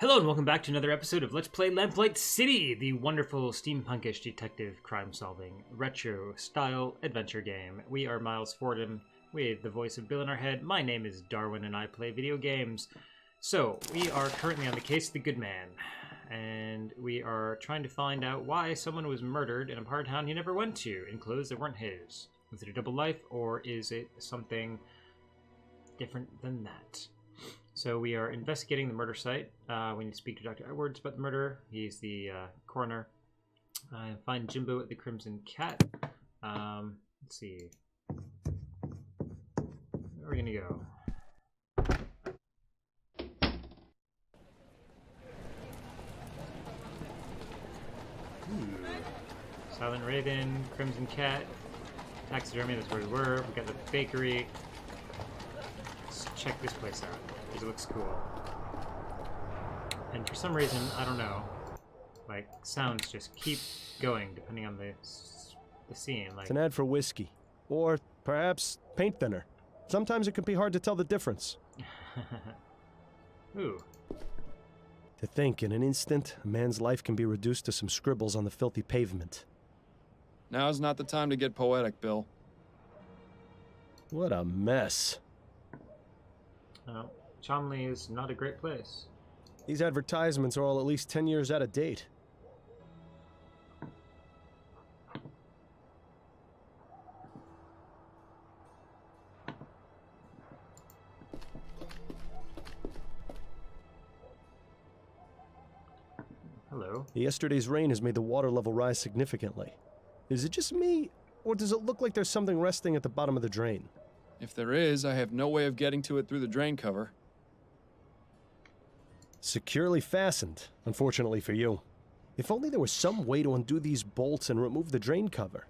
Hello and welcome back to another episode of Let's Play Lamplight City, the wonderful steampunk-ish detective crime-solving retro-style adventure game. We are Miles Fordham with the voice of Bill in our head. My name is Darwin and I play video games. So, we are currently on the case of the Good Man, and we are trying to find out why someone was murdered in a part of town he never went to, in clothes that weren't his. Was it a double life, or is it something different than that? So we are investigating the murder site. We need to speak to Dr. Edwards about the murder. He's the coroner. Find Jimbo at the Crimson Cat. Let's see. Where are we going to go? Silent Raven, Crimson Cat, Taxidermy, that's where we were. We got the bakery. Let's check this place out. It looks cool. And for some reason, I don't know, like, sounds just keep going depending on the scene. Like, it's an ad for whiskey. Or perhaps paint thinner. Sometimes it can be hard to tell the difference. Ooh. To think, in an instant, a man's life can be reduced to some scribbles on the filthy pavement. Now's not the time to get poetic, Bill. What a mess. Oh. Chomley is not a great place. These advertisements are all at least 10 years out of date. Hello. Yesterday's rain has made the water level rise significantly. Is it just me, or does it look like there's something resting at the bottom of the drain? If there is, I have no way of getting to it through the drain cover. Securely fastened, unfortunately for you. If only there was some way to undo these bolts and remove the drain cover.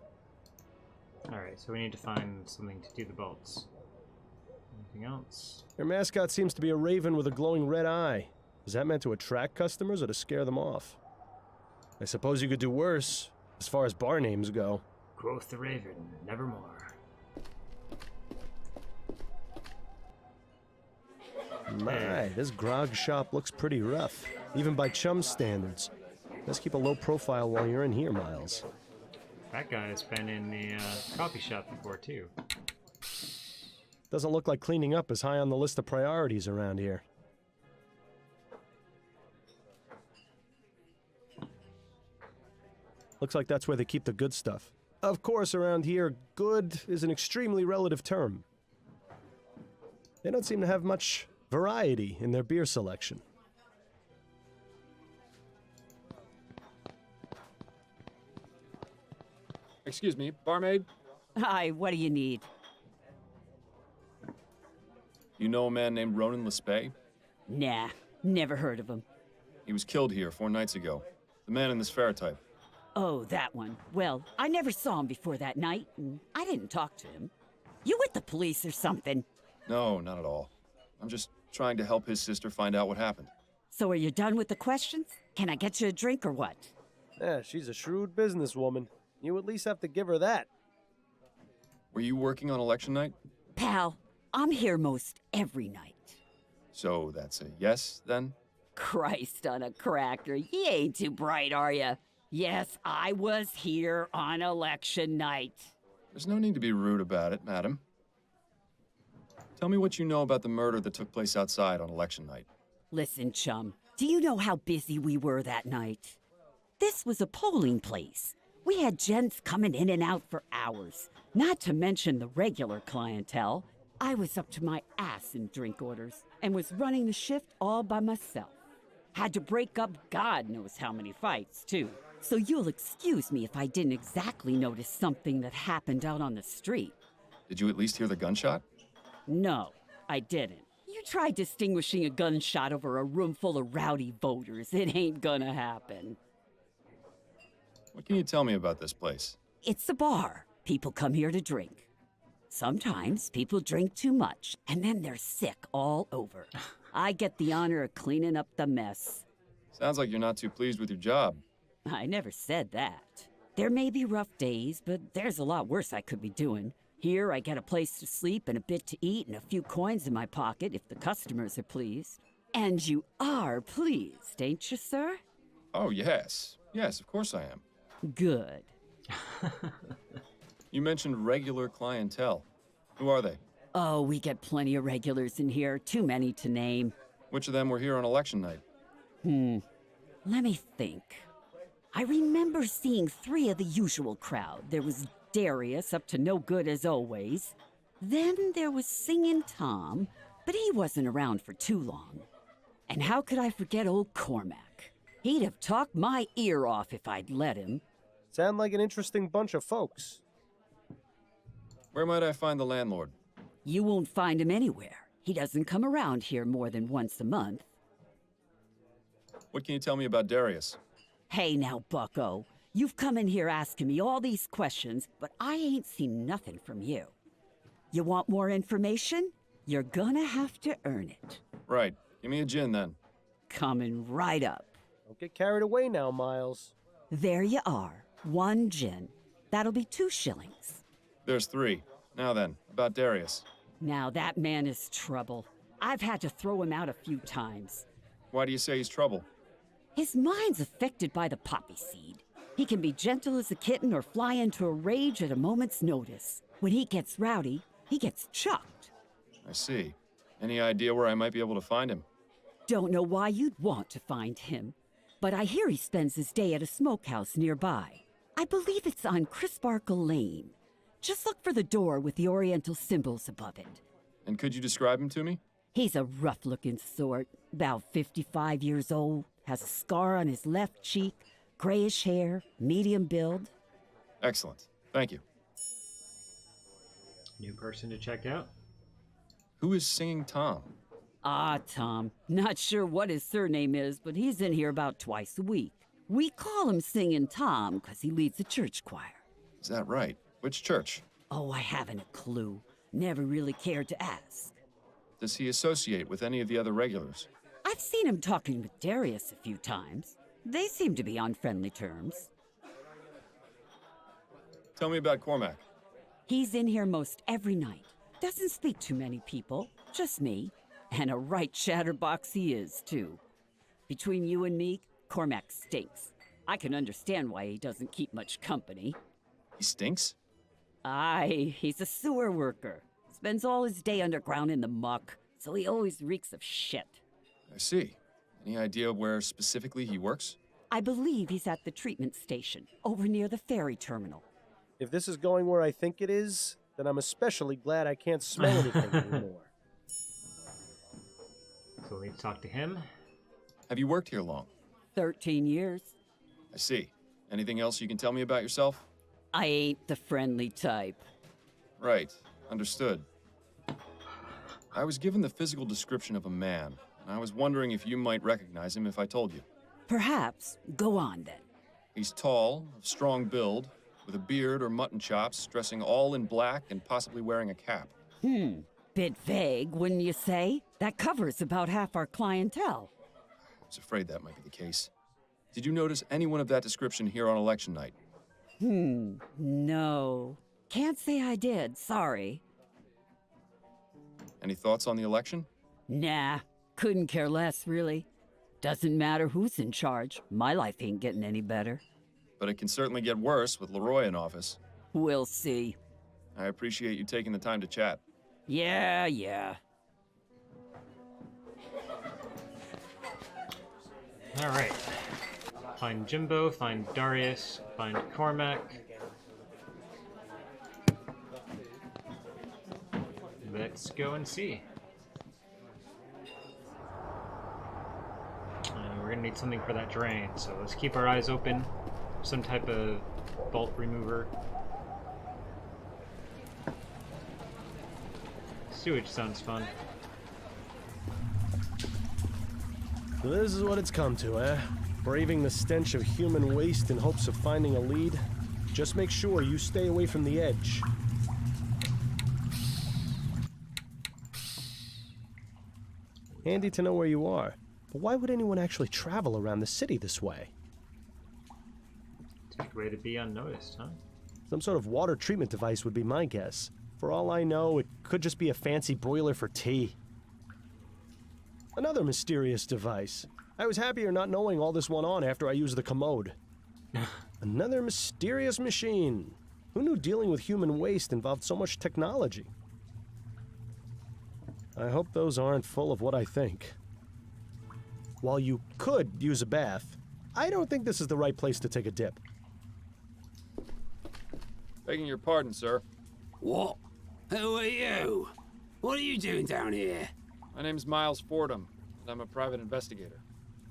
Alright, so we need to find something to do the bolts. Anything else? Your mascot seems to be a raven with a glowing red eye. Is that meant to attract customers or to scare them off? I suppose you could do worse, as far as bar names go. Quoth the raven, nevermore. My, this grog shop looks pretty rough, even by chum standards. Let's keep a low profile while you're in here, Miles. That guy's been in the coffee shop before, too. Doesn't look like cleaning up is high on the list of priorities around here. Looks like that's where they keep the good stuff. Of course, around here, good is an extremely relative term. They don't seem to have much variety in their beer selection. Excuse me, barmaid? Hi, what do you need? You know a man named Ronan Lespay? Nah, never heard of him. He was killed here 4 nights ago. The man in this ferrotype. Oh, that one. Well, I never saw him before that night, and I didn't talk to him. You with the police or something? No, not at all. I'm just trying to help his sister find out what happened. So are you done with the questions? Can I get you a drink or what? Yeah, she's a shrewd businesswoman. You at least have to give her that. Were you working on election night? Pal, I'm here most every night. So that's a yes, then? Christ on a cracker, you ain't too bright, are you? Yes, I was here on election night. There's no need to be rude about it, madam. Tell me what you know about the murder that took place outside on election night. Listen, chum, do you know how busy we were that night? This was a polling place. We had gents coming in and out for hours, not to mention the regular clientele. I was up to my ass in drink orders and was running the shift all by myself. Had to break up God knows how many fights, too. So you'll excuse me if I didn't exactly notice something that happened out on the street. Did you at least hear the gunshot? No, I didn't. You try distinguishing a gunshot over a room full of rowdy voters. It ain't gonna happen. What can you tell me about this place? It's a bar. People come here to drink. Sometimes people drink too much, and then they're sick all over. I get the honor of cleaning up the mess. Sounds like you're not too pleased with your job. I never said that. There may be rough days, but there's a lot worse I could be doing. Here, I get a place to sleep and a bit to eat and a few coins in my pocket if the customers are pleased. And you are pleased, ain't you, sir? Oh, yes. Yes, of course I am. Good. You mentioned regular clientele. Who are they? Oh, we get plenty of regulars in here, too many to name. Which of them were here on election night? Let me think. I remember seeing 3 of the usual crowd. There was Darius, up to no good as always. Then there was Singin' Tom, but he wasn't around for too long. And how could I forget old Cormac? He'd have talked my ear off if I'd let him. Sound like an interesting bunch of folks. Where might I find the landlord? You won't find him anywhere. He doesn't come around here more than once a month. What can you tell me about Darius? Hey now, bucko. You've come in here asking me all these questions, but I ain't seen nothing from you. You want more information? You're gonna have to earn it. Right. Give me a gin, then. Coming right up. Don't get carried away now, Miles. There you are. 1 gin. That'll be 2 shillings. There's 3. Now then, about Darius. Now that man is trouble. I've had to throw him out a few times. Why do you say he's trouble? His mind's affected by the poppy seed. He can be gentle as a kitten or fly into a rage at a moment's notice. When he gets rowdy, he gets chucked. I see. Any idea where I might be able to find him? Don't know why you'd want to find him, but I hear he spends his day at a smokehouse nearby. I believe it's on Crisparkle Lane. Just look for the door with the oriental symbols above it. And could you describe him to me? He's a rough-looking sort, about 55 years old, has a scar on his left cheek, grayish hair, medium build. Excellent. Thank you. New person to check out. Who is Singing Tom? Ah, Tom. Not sure what his surname is, but he's in here about twice a week. We call him Singin' Tom because he leads the church choir. Is that right? Which church? Oh, I haven't a clue. Never really cared to ask. Does he associate with any of the other regulars? I've seen him talking with Darius a few times. They seem to be on friendly terms. Tell me about Cormac. He's in here most every night. Doesn't speak to many people, just me. And a right chatterbox he is, too. Between you and me, Cormac stinks. I can understand why he doesn't keep much company. He stinks? Aye, he's a sewer worker. Spends all his day underground in the muck, so he always reeks of shit. I see. Any idea where specifically he works? I believe he's at the treatment station, over near the ferry terminal. If this is going where I think it is, then I'm especially glad I can't smell anything anymore. So we'll need to talk to him. Have you worked here long? 13 years. I see. Anything else you can tell me about yourself? I ain't the friendly type. Right. Understood. I was given the physical description of a man, and I was wondering if you might recognize him if I told you. Perhaps. Go on, then. He's tall, of strong build, with a beard or mutton chops, dressing all in black and possibly wearing a cap. Bit vague, wouldn't you say? That covers about half our clientele. I was afraid that might be the case. Did you notice anyone of that description here on election night? No. Can't say I did, sorry. Any thoughts on the election? Nah, couldn't care less, really. Doesn't matter who's in charge. My life ain't getting any better. But it can certainly get worse with Leroy in office. We'll see. I appreciate you taking the time to chat. Yeah. All right. Find Jimbo, find Darius, find Cormac. Let's go and see. We're gonna need something for that drain, so let's keep our eyes open. Some type of bolt remover. Sewage sounds fun. So this is what it's come to, eh? Braving the stench of human waste in hopes of finding a lead. Just make sure you stay away from the edge. Handy to know where you are. But why would anyone actually travel around the city this way? It's a good way to be unnoticed, huh? Some sort of water treatment device would be my guess. For all I know, it could just be a fancy broiler for tea. Another mysterious device. I was happier not knowing all this went on after I used the commode. Another mysterious machine. Who knew dealing with human waste involved so much technology? I hope those aren't full of what I think. While you could use a bath, I don't think this is the right place to take a dip. Begging your pardon, sir. What? Who are you? What are you doing down here? My name's Miles Fordham, and I'm a private investigator.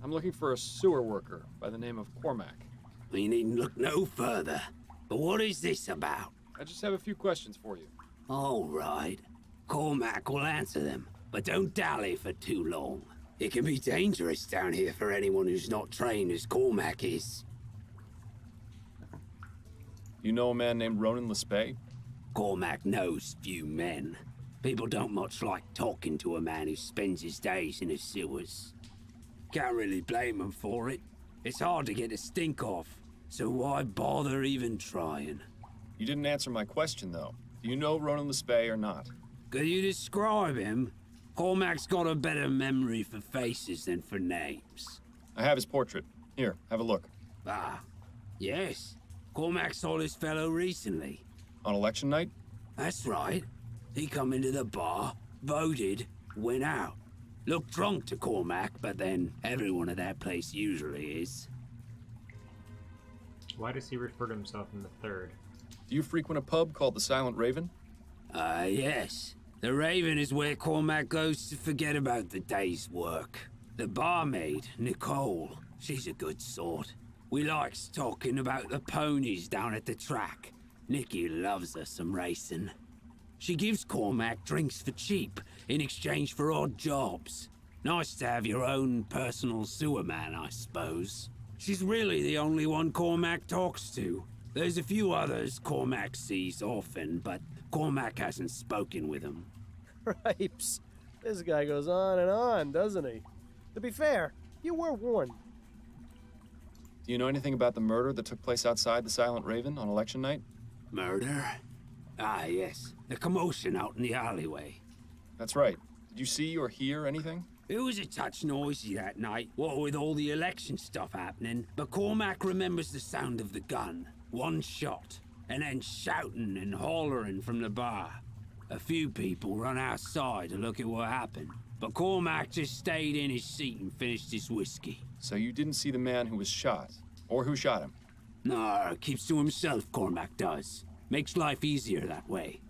I'm looking for a sewer worker by the name of Cormac. You needn't look no further. But what is this about? I just have a few questions for you. All right. Cormac will answer them, but don't dally for too long. It can be dangerous down here for anyone who's not trained as Cormac is. You know a man named Ronan Lespay? Cormac knows few men. People don't much like talking to a man who spends his days in the sewers. Can't really blame him for it. It's hard to get a stink off, so why bother even trying? You didn't answer my question, though. Do you know Ronan Lespay or not? Could you describe him? Cormac's got a better memory for faces than for names. I have his portrait. Here, have a look. Ah, yes. Cormac saw this fellow recently. On election night? That's right. He come into the bar, voted, went out. Looked drunk to Cormac, but then everyone at that place usually is. Why does he refer to himself in the third? Do you frequent a pub called the Silent Raven? Yes. The Raven is where Cormac goes to forget about the day's work. The barmaid, Nicole, she's a good sort. We likes talking about the ponies down at the track. Nicky loves her some racing. She gives Cormac drinks for cheap in exchange for odd jobs. Nice to have your own personal sewer man, I suppose. She's really the only one Cormac talks to. There's a few others Cormac sees often, but Cormac hasn't spoken with them. Cripes. This guy goes on, doesn't he? To be fair, you were warned. Do you know anything about the murder that took place outside the Silent Raven on election night? Murder? Ah, yes. The commotion out in the alleyway. That's right. Did you see or hear anything? It was a touch noisy that night, what with all the election stuff happening, but Cormac remembers the sound of the gun. One shot, and then shouting and hollering from the bar. A few people run outside to look at what happened, but Cormac just stayed in his seat and finished his whiskey. So you didn't see the man who was shot, or who shot him? No, keeps to himself, Cormac does. Makes life easier that way.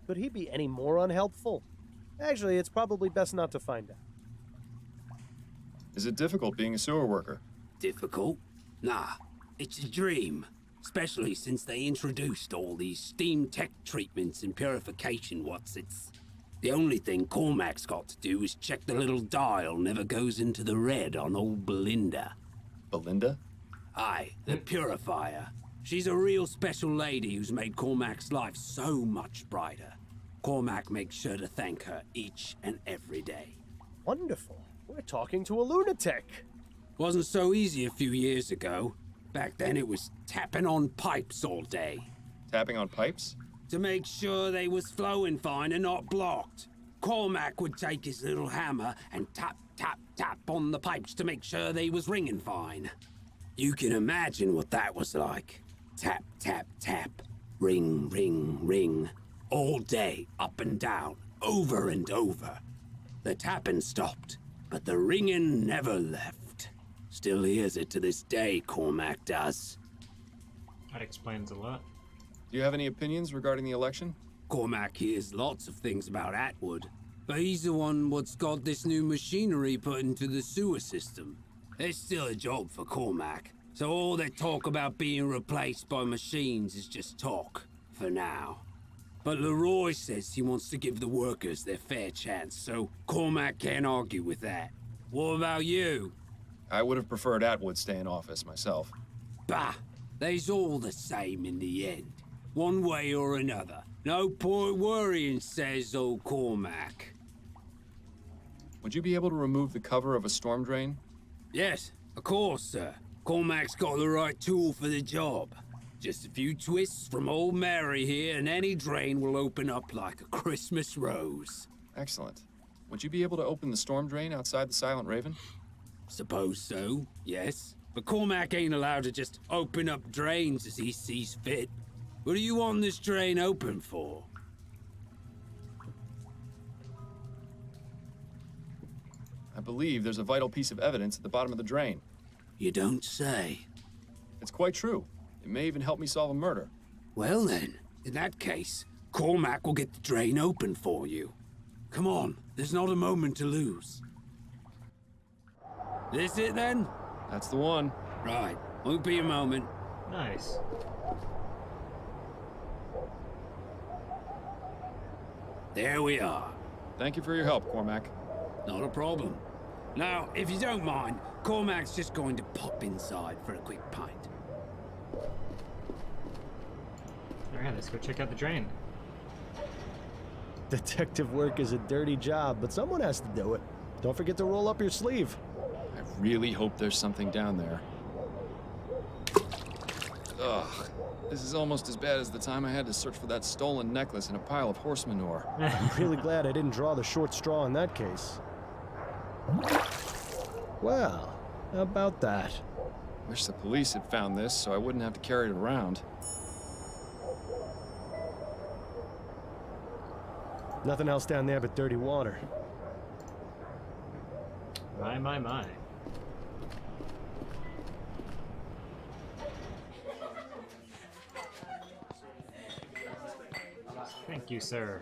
Could he be any more unhelpful? Actually, it's probably best not to find out. Is it difficult being a sewer worker? Difficult? Nah, it's a dream. Especially since they introduced all these steam tech treatments and purification whatsits. The only thing Cormac's got to do is check the little dial never goes into the red on old Belinda. Belinda? Aye, the purifier. She's a real special lady who's made Cormac's life so much brighter. Cormac makes sure to thank her each and every day. Wonderful. We're talking to a lunatic. Wasn't so easy a few years ago. Back then it was tapping on pipes all day. Tapping on pipes? To make sure they was flowing fine and not blocked. Cormac would take his little hammer and tap, tap, tap on the pipes to make sure they was ringing fine. You can imagine what that was like. Tap, tap, tap. Ring, ring, ring. All day, up and down, over and over. The tapping stopped, but the ringing never left. Still hears it to this day, Cormac does. That explains a lot. Do you have any opinions regarding the election? Cormac hears lots of things about Atwood, but he's the one what's got this new machinery put into the sewer system. It's still a job for Cormac, so all that talk about being replaced by machines is just talk, for now. But Leroy says he wants to give the workers their fair chance, so Cormac can't argue with that. What about you? I would have preferred Atwood stay in office myself. Bah, they's all the same in the end. One way or another. No point worrying, says old Cormac. Would you be able to remove the cover of a storm drain? Yes, of course, sir. Cormac's got the right tool for the job. Just a few twists from old Mary here, and any drain will open up like a Christmas rose. Excellent. Would you be able to open the storm drain outside the Silent Raven? Suppose so, yes. But Cormac ain't allowed to just open up drains as he sees fit. What do you want this drain open for? I believe there's a vital piece of evidence at the bottom of the drain. You don't say. It's quite true. It may even help me solve a murder. Well then, in that case, Cormac will get the drain open for you. Come on, there's not a moment to lose. This it then? That's the one. Right, won't be a moment. Nice. There we are. Thank you for your help, Cormac. Not a problem. Now, if you don't mind, Cormac's just going to pop inside for a quick pint. Alright, let's go check out the drain. Detective work is a dirty job, but someone has to do it. Don't forget to roll up your sleeve. I really hope there's something down there. Ugh. This is almost as bad as the time I had to search for that stolen necklace in a pile of horse manure. I'm really glad I didn't draw the short straw in that case. Well, how about that? Wish the police had found this so I wouldn't have to carry it around. Nothing else down there but dirty water. My. Thank you, sir.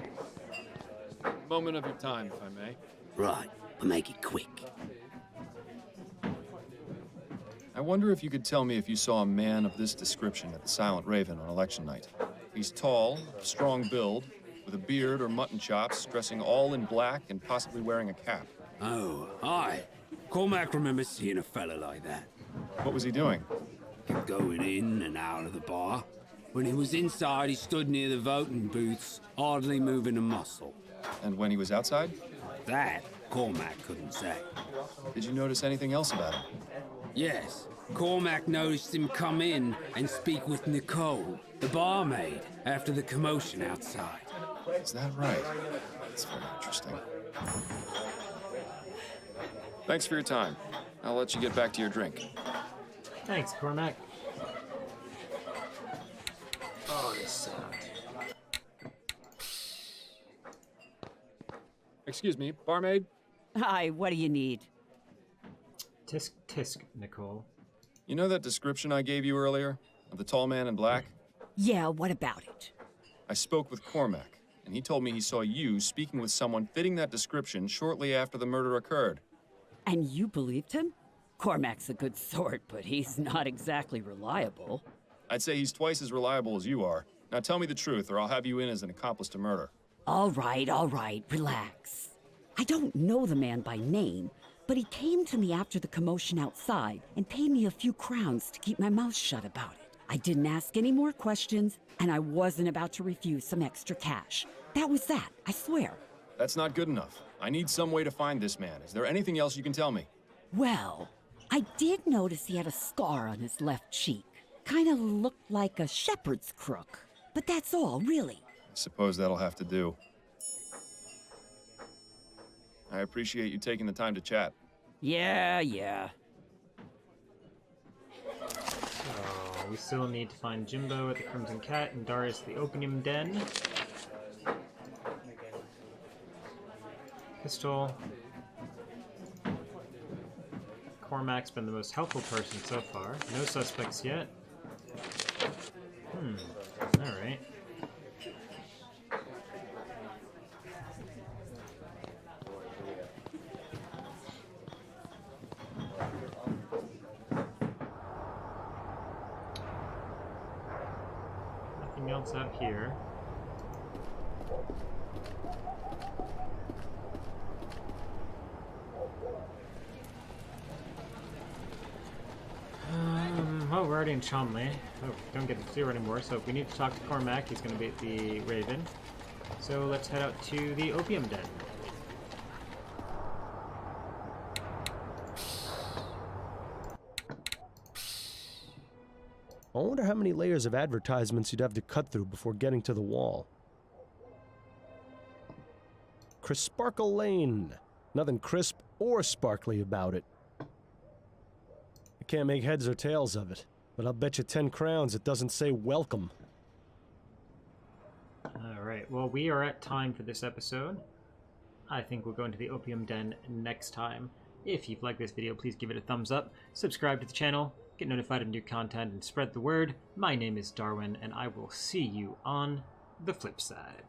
Moment of your time, if I may. Right, I'll make it quick. I wonder if you could tell me if you saw a man of this description at the Silent Raven on election night. He's tall, strong build, with a beard or mutton chops, dressing all in black and possibly wearing a cap. Oh, aye. Cormac remembers seeing a fella like that. What was he doing? Kept going in and out of the bar. When he was inside, he stood near the voting booths, hardly moving a muscle. And when he was outside? That, Cormac couldn't say. Did you notice anything else about him? Yes, Cormac noticed him come in and speak with Nicole, the barmaid, after the commotion outside. Is that right? That's very interesting. Thanks for your time. I'll let you get back to your drink. Thanks, Cormac. Oh, this sound. Excuse me, barmaid? Hi, what do you need? Tisk, tisk, Nicole. You know that description I gave you earlier? Of the tall man in black? Yeah, what about it? I spoke with Cormac, and he told me he saw you speaking with someone fitting that description shortly after the murder occurred. And you believed him? Cormac's a good sort, but he's not exactly reliable. I'd say he's twice as reliable as you are. Now tell me the truth, or I'll have you in as an accomplice to murder. All right, relax. I don't know the man by name, but he came to me after the commotion outside and paid me a few crowns to keep my mouth shut about it. I didn't ask any more questions, and I wasn't about to refuse some extra cash. That was that, I swear. That's not good enough. I need some way to find this man. Is there anything else you can tell me? Well, I did notice he had a scar on his left cheek. Kind of looked like a shepherd's crook. But that's all, really. I suppose that'll have to do. I appreciate you taking the time to chat. Yeah. Oh, we still need to find Jimbo at the Crimson Cat and Darius at the Opium Den. Pistol. Cormac's been the most helpful person so far. No suspects yet. Alright. Nothing else out here. Well, we're already in Chomley. Oh, don't get to zero anymore, so if we need to talk to Cormac, he's going to be at the Raven. So let's head out to the Opium Den. I wonder how many layers of advertisements you'd have to cut through before getting to the wall. Crisparkle Lane. Nothing crisp or sparkly about it. I can't make heads or tails of it, but I'll bet you 10 crowns it doesn't say welcome. Alright, well, we are at time for this episode. I think we'll go into the Opium Den next time. If you've liked this video, please give it a thumbs up, subscribe to the channel, get notified of new content, and spread the word. My name is Darwin, and I will see you on the flip side.